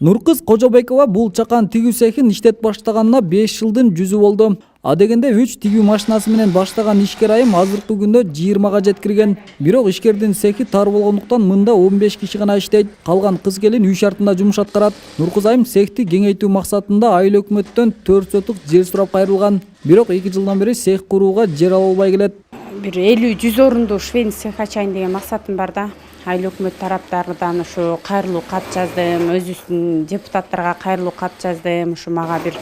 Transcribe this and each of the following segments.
Нуркыз Кожобекова бул чакан тигүү цехин иштет баштаганына 5 жылдын жүзү болду. Адегенде 3 тигүү машинасы менен баштаган ишкер айым азыркы күндө 20га жеткирген. Бирок ишкердин цехи тар болгондуктан мында 15 киши гана иштейт. Калган кыз келин үй шартында жумуш аткарат. Нуркыз айым цехти кеңейтүү максатында айыл өкмөттөн 4 сотук жер сурап кайрылган. Бирок 2 жылдан бери цех курууга жер ала албай келет. Бир 50-100 орунду швейный цех ачайын деген максатым бар да. Айыл өкмөт тараптарынан ушу кайрылуу кат жаздым, өзүбүздүн депутаттарга кайрылуу кат жаздым. Ушу мага бир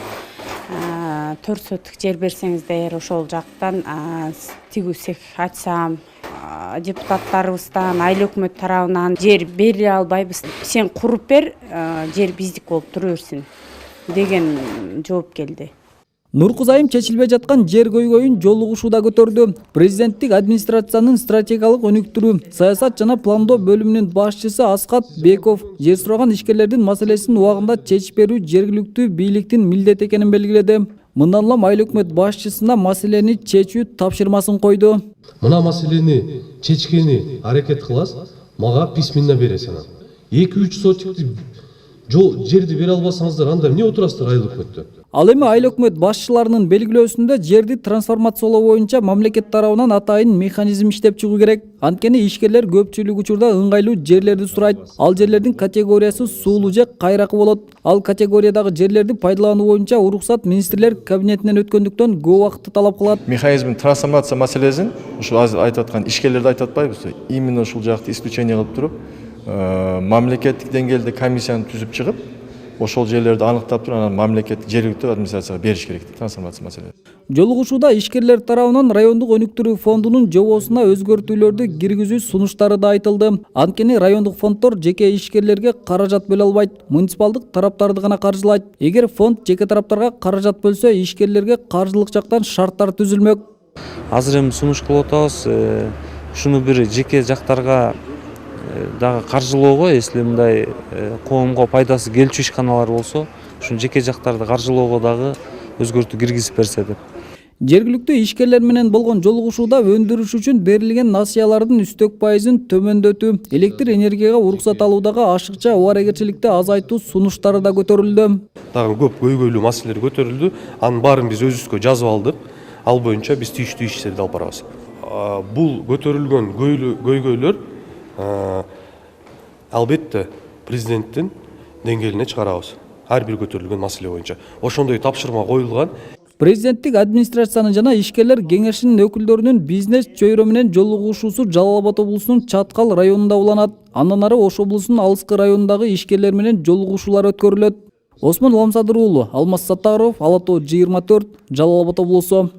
4 сотук жер берсеңиздер, ошол жактан тигүү цех ачсам, депутаттарыбыздан, айыл өкмөт тарабынан жер бере албайбыз. Сен куруп бер, жер биздик болуп тура берсин деген жооп келди. Нуркыз айым чечилбей жаткан жер көйгөйүн жолугушууда көтөрдү. Президенттик администрациянын стратегиялык өнүктүрүү, саясат жана пландоо бөлүмүнүн башчысы Аскат Беков жер сураган ишкерлердин маселесин убагында чечип берүү жергиликтүү бийликтин милдети экенин белгиледи. Мындан улам айыл өкмөт башчысына маселени чечүү тапшырмасын койду. Мына маселени чечкени аракет кыласыз, мага письменно бересиз. 2-3 сотикти жерди бере албасаңыздар, анда эмне отурасыздар айыл өкмөттө? Ал эми айыл өкмөт башчыларынын белгилөөсүндө жерди трансформациялоо боюнча мамлекет тарабынан атайын механизм иштеп чыгуу керек. Анткени ишкерлер көпчүлүк учурда ыңгайлуу жерлерди сурайт. Ал жерлердин категориясы суулуу же кайракы болот. Ал категориядагы жерлерди пайдалануу боюнча уруксат министрлер кабинетинен өткөндүктөн көп убакытты талап кылат. Механизмин трансформация маселесин ушу азыр айтып аткан ишкерлерди айтып атпайбыз. Именно ушул жакты исключение кылып туруп, мамлекеттик деңгээлде комиссияны түзүп чыгып, ошол жерлерди аныктап туруп, анан мамлекет жергиликтүү администрацияга бериш керек трансформация маселеси. Жолугушууда ишкерлер тарабынан райондук өнүктүрүү фондунун жобосуна өзгөртүүлөрдү киргизүү сунуштары да айтылды. Анткени райондук фонддор жеке ишкерлерге каражат бөлө албайт, муниципалдык тараптарды гана каржылайт. Эгер фонд жеке тараптарга каражат бөлсө, ишкерлерге каржылык жактан шарттар түзүлмөк. Азыр эми сунуш кылып атабыз. Ушуну бир жеке жактарга дагы каржылоого, если мындай коомго пайдасы келчү ишканалар болсо, ушун жеке жактарды каржылоого дагы өзгөртүү киргизип берсе деп. Жергиликтүү ишкерлер менен болгон жолугушууда өндүрүш үчүн берилген насыялардын үстөк пайызын төмөндөтүү, электр энергияга уруксат алуудагы ашыкча убарегерчиликти азайтуу сунуштары да көтөрүлдү. Дагы көп көйгөйлүү маселелер көтөрүлдү. Анын баарын биз өзүбүзгө жазып алдык. Ал боюнча биз тийиштүү иштерди алып барабыз. Бул көтөрүлгөн көйгөйлөр албетте президенттин деңгээлине чыгарабыз. Ар бир көтөрүлгөн маселе боюнча. Ошондой тапшырма коюлган. Президенттик администрациянын жана ишкерлер кеңешинин өкүлдөрүнүн бизнес чөйрө менен жолугушуусу Жалал Абад облусунун Чаткал районунда уланат. Андан ары Ош облусунун Алыскы районундагы ишкерлер менен жолугушуулар өткөрүлөт. Осмон Ламсадыр уулу, Алмаз Саттаров, Ала Тоо 24, Жалал Абад облусу.